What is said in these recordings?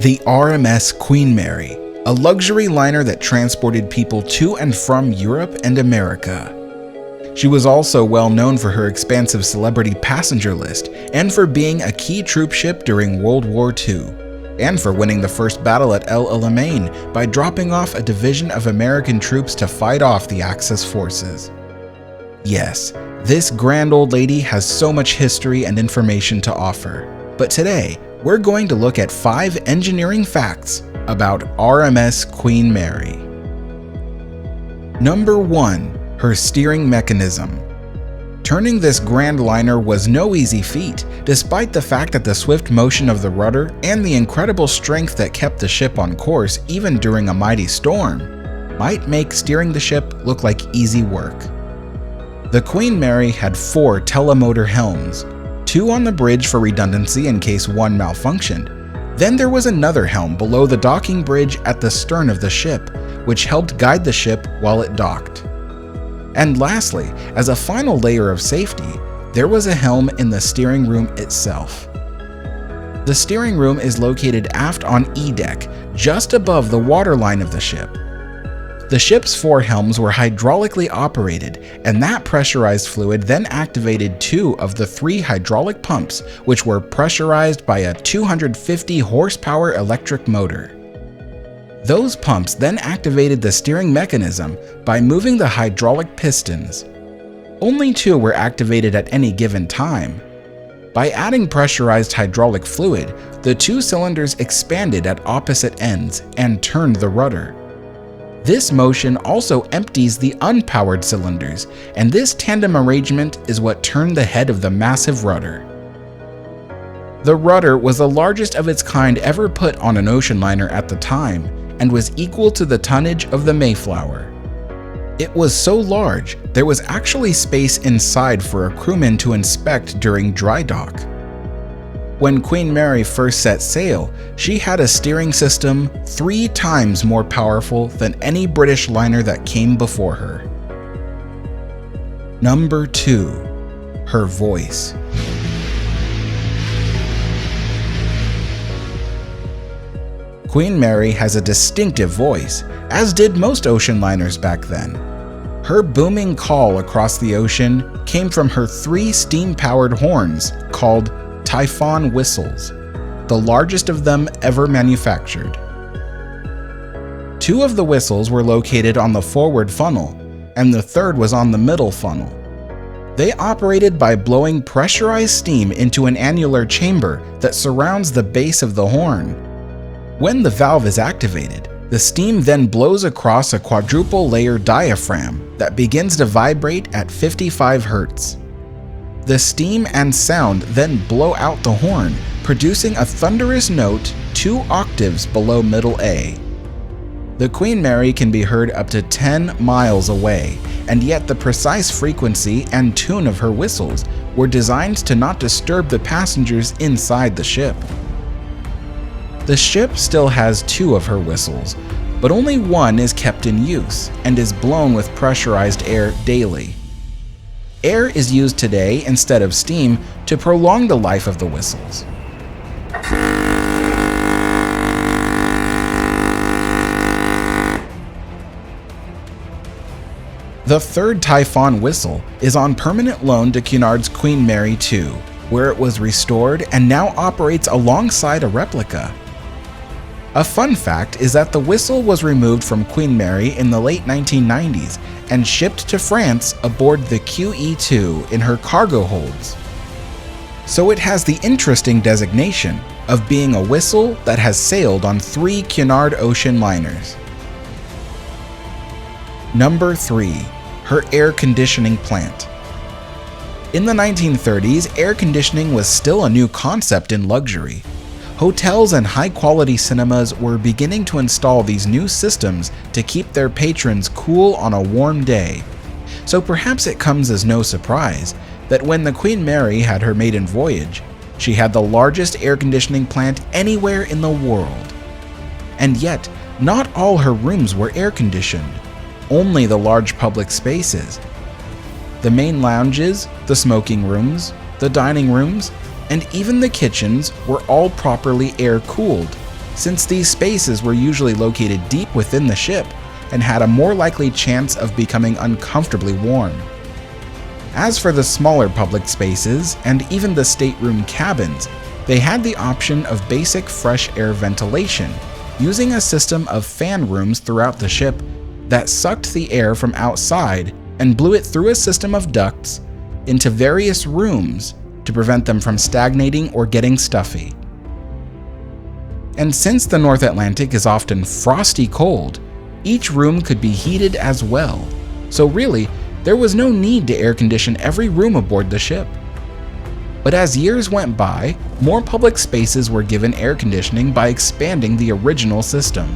The RMS Queen Mary, a luxury liner that transported people to and from Europe and America. She was also well known for her expansive celebrity passenger list and for being a key troop ship during World War II, and for winning the first battle at El Alamein by dropping off a division of American troops to fight off the Axis forces. Yes, this grand old lady has so much history and information to offer, but today we're going to look at 5 engineering facts about RMS Queen Mary. Number 1. Her steering mechanism. Turning this grand liner was no easy feat, despite the fact that the swift motion of the rudder and the incredible strength that kept the ship on course even during a mighty storm might make steering the ship look like easy work. The Queen Mary had 4 telemotor helms, 2 on the bridge for redundancy in case one malfunctioned. Then there was another helm below the docking bridge at the stern of the ship, which helped guide the ship while it docked. And lastly, as a final layer of safety, there was a helm in the steering room itself. The steering room is located aft on E deck, just above the waterline of the ship. The ship's 4 helms were hydraulically operated, and that pressurized fluid then activated 2 of the 3 hydraulic pumps, which were pressurized by a 250 horsepower electric motor. Those pumps then activated the steering mechanism by moving the hydraulic pistons. Only 2 were activated at any given time. By adding pressurized hydraulic fluid, the 2 cylinders expanded at opposite ends and turned the rudder. This motion also empties the unpowered cylinders, and this tandem arrangement is what turned the head of the massive rudder. The rudder was the largest of its kind ever put on an ocean liner at the time, and was equal to the tonnage of the Mayflower. It was so large, there was actually space inside for a crewman to inspect during dry dock. When Queen Mary first set sail, she had a steering system 3 times more powerful than any British liner that came before her. Number 2. Her voice. Queen Mary has a distinctive voice, as did most ocean liners back then. Her booming call across the ocean came from her 3 steam-powered horns called Typhoon whistles, the largest of them ever manufactured. 2 of the whistles were located on the forward funnel, and the 3rd was on the middle funnel. They operated by blowing pressurized steam into an annular chamber that surrounds the base of the horn. When the valve is activated, the steam then blows across a quadruple layer diaphragm that begins to vibrate at 55 Hz. The steam and sound then blow out the horn, producing a thunderous note 2 octaves below middle A. The Queen Mary can be heard up to 10 miles away, and yet the precise frequency and tune of her whistles were designed to not disturb the passengers inside the ship. The ship still has 2 of her whistles, but only 1 is kept in use and is blown with pressurized air daily. Air is used today instead of steam to prolong the life of the whistles. The 3rd Typhoon whistle is on permanent loan to Cunard's Queen Mary II, where it was restored and now operates alongside a replica. A fun fact is that the whistle was removed from Queen Mary in the late 1990s and shipped to France aboard the QE2 in her cargo holds. So it has the interesting designation of being a whistle that has sailed on 3 Cunard ocean liners. Number 3. Her air conditioning plant. In the 1930s, air conditioning was still a new concept in luxury. Hotels and high-quality cinemas were beginning to install these new systems to keep their patrons cool on a warm day. So perhaps it comes as no surprise that when the Queen Mary had her maiden voyage, she had the largest air conditioning plant anywhere in the world. And yet, not all her rooms were air-conditioned, only the large public spaces. The main lounges, the smoking rooms, the dining rooms, and even the kitchens were all properly air-cooled, since these spaces were usually located deep within the ship and had a more likely chance of becoming uncomfortably warm. As for the smaller public spaces and even the stateroom cabins, they had the option of basic fresh air ventilation, using a system of fan rooms throughout the ship that sucked the air from outside and blew it through a system of ducts into various rooms to prevent them from stagnating or getting stuffy. And since the North Atlantic is often frosty cold, each room could be heated as well, so really, there was no need to air condition every room aboard the ship. But as years went by, more public spaces were given air conditioning by expanding the original system.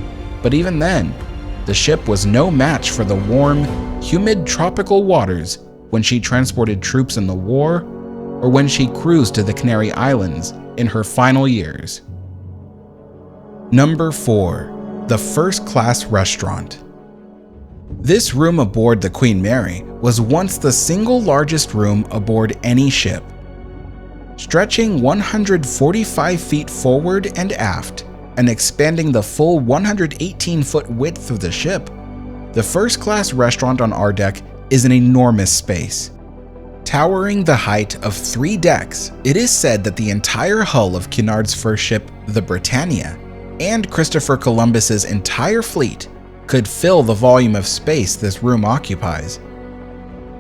But even then, the ship was no match for the warm, humid tropical waters when she transported troops in the war or when she cruised to the Canary Islands in her final years. Number 4. The First Class Restaurant. This room aboard the Queen Mary was once the single largest room aboard any ship. Stretching 145 feet forward and aft and expanding the full 118-foot width of the ship, the first-class restaurant on our deck is an enormous space. Towering the height of 3 decks, it is said that the entire hull of Cunard's first ship, the Britannia, and Christopher Columbus's entire fleet could fill the volume of space this room occupies.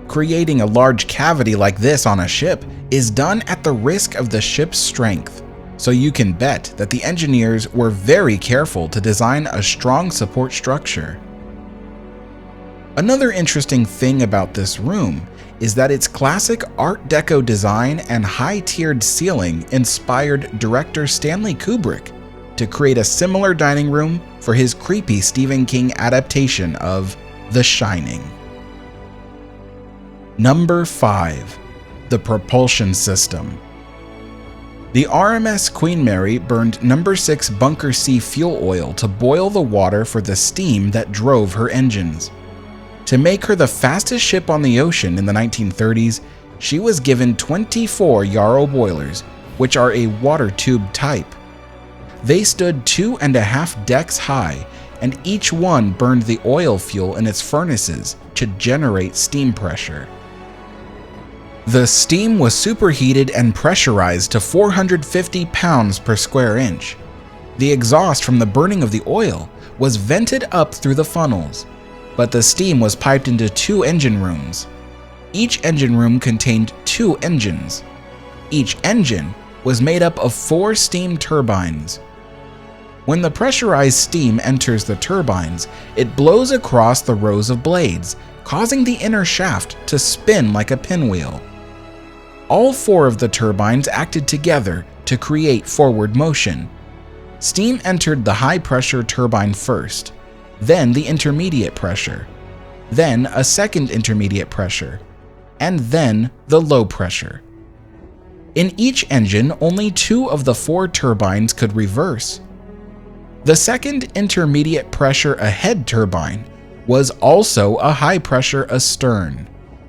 Creating a large cavity like this on a ship is done at the risk of the ship's strength, so you can bet that the engineers were very careful to design a strong support structure. Another interesting thing about this room is that its classic Art Deco design and high-tiered ceiling inspired director Stanley Kubrick to create a similar dining room for his creepy Stephen King adaptation of The Shining. Number 5. The Propulsion System. The RMS Queen Mary burned number 6 Bunker C fuel oil to boil the water for the steam that drove her engines. To make her the fastest ship on the ocean in the 1930s, she was given 24 Yarrow boilers, which are a water tube type. They stood 2.5 decks high, and each one burned the oil fuel in its furnaces to generate steam pressure. The steam was superheated and pressurized to 450 pounds per square inch. The exhaust from the burning of the oil was vented up through the funnels, but the steam was piped into 2 engine rooms. Each engine room contained 2 engines. Each engine was made up of 4 steam turbines. When the pressurized steam enters the turbines, it blows across the rows of blades, causing the inner shaft to spin like a pinwheel. All 4 of the turbines acted together to create forward motion. Steam entered the high-pressure turbine first, then the intermediate pressure, then a second intermediate pressure, and then the low pressure. In each engine, only 2 of the 4 turbines could reverse. The second intermediate pressure ahead turbine was also a high pressure astern,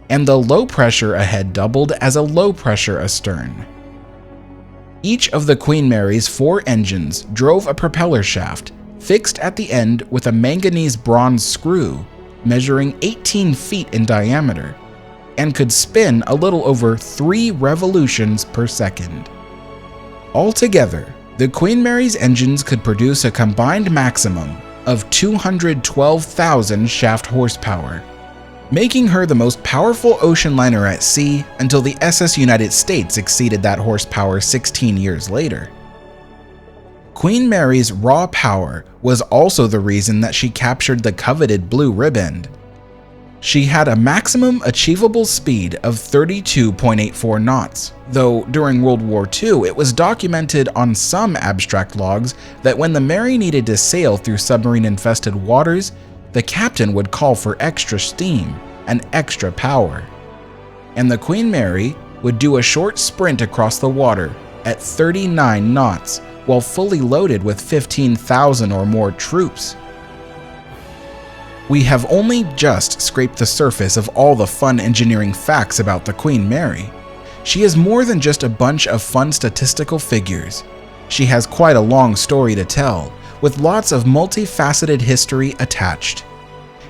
and the low pressure ahead doubled as a low pressure astern. Each of the Queen Mary's 4 engines drove a propeller shaft fixed at the end with a manganese bronze screw measuring 18 feet in diameter and could spin a little over 3 revolutions per second. Altogether, the Queen Mary's engines could produce a combined maximum of 212,000 shaft horsepower, making her the most powerful ocean liner at sea until the SS United States exceeded that horsepower 16 years later. Queen Mary's raw power was also the reason that she captured the coveted blue ribbon. She had a maximum achievable speed of 32.84 knots, though during World War II it was documented on some abstract logs that when the Mary needed to sail through submarine-infested waters, the captain would call for extra steam and extra power. And the Queen Mary would do a short sprint across the water at 39 knots while fully loaded with 15,000 or more troops. We have only just scraped the surface of all the fun engineering facts about the Queen Mary. She is more than just a bunch of fun statistical figures. She has quite a long story to tell, with lots of multifaceted history attached.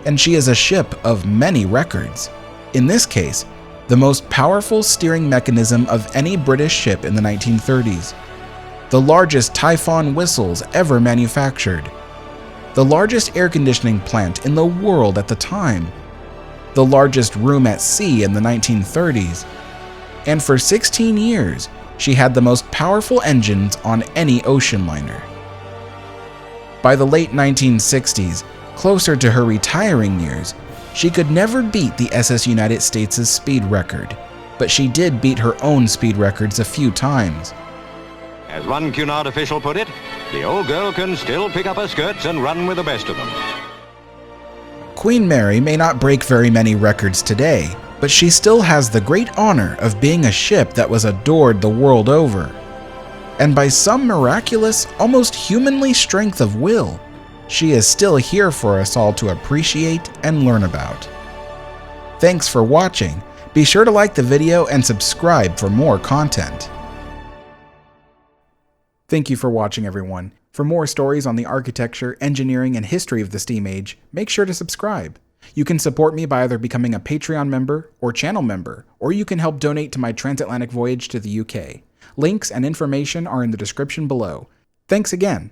And she is a ship of many records. In this case, the most powerful steering mechanism of any British ship in the 1930s, the largest Typhoon whistles ever manufactured, the largest air conditioning plant in the world at the time, the largest room at sea in the 1930s, and for 16 years, she had the most powerful engines on any ocean liner. By the late 1960s, closer to her retiring years, she could never beat the SS United States' speed record, but she did beat her own speed records a few times. As one Cunard official put it, the old girl can still pick up her skirts and run with the best of them. Queen Mary may not break very many records today, but she still has the great honor of being a ship that was adored the world over. And by some miraculous, almost humanly strength of will, she is still here for us all to appreciate and learn about. Thanks for watching. Be sure to like the video and subscribe for more content. Thank you for watching, everyone. For more stories on the architecture, engineering, and history of the steam age, make sure to subscribe. You can support me by either becoming a Patreon member or channel member, or you can help donate to my transatlantic voyage to the UK. Links and information are in the description below. Thanks again.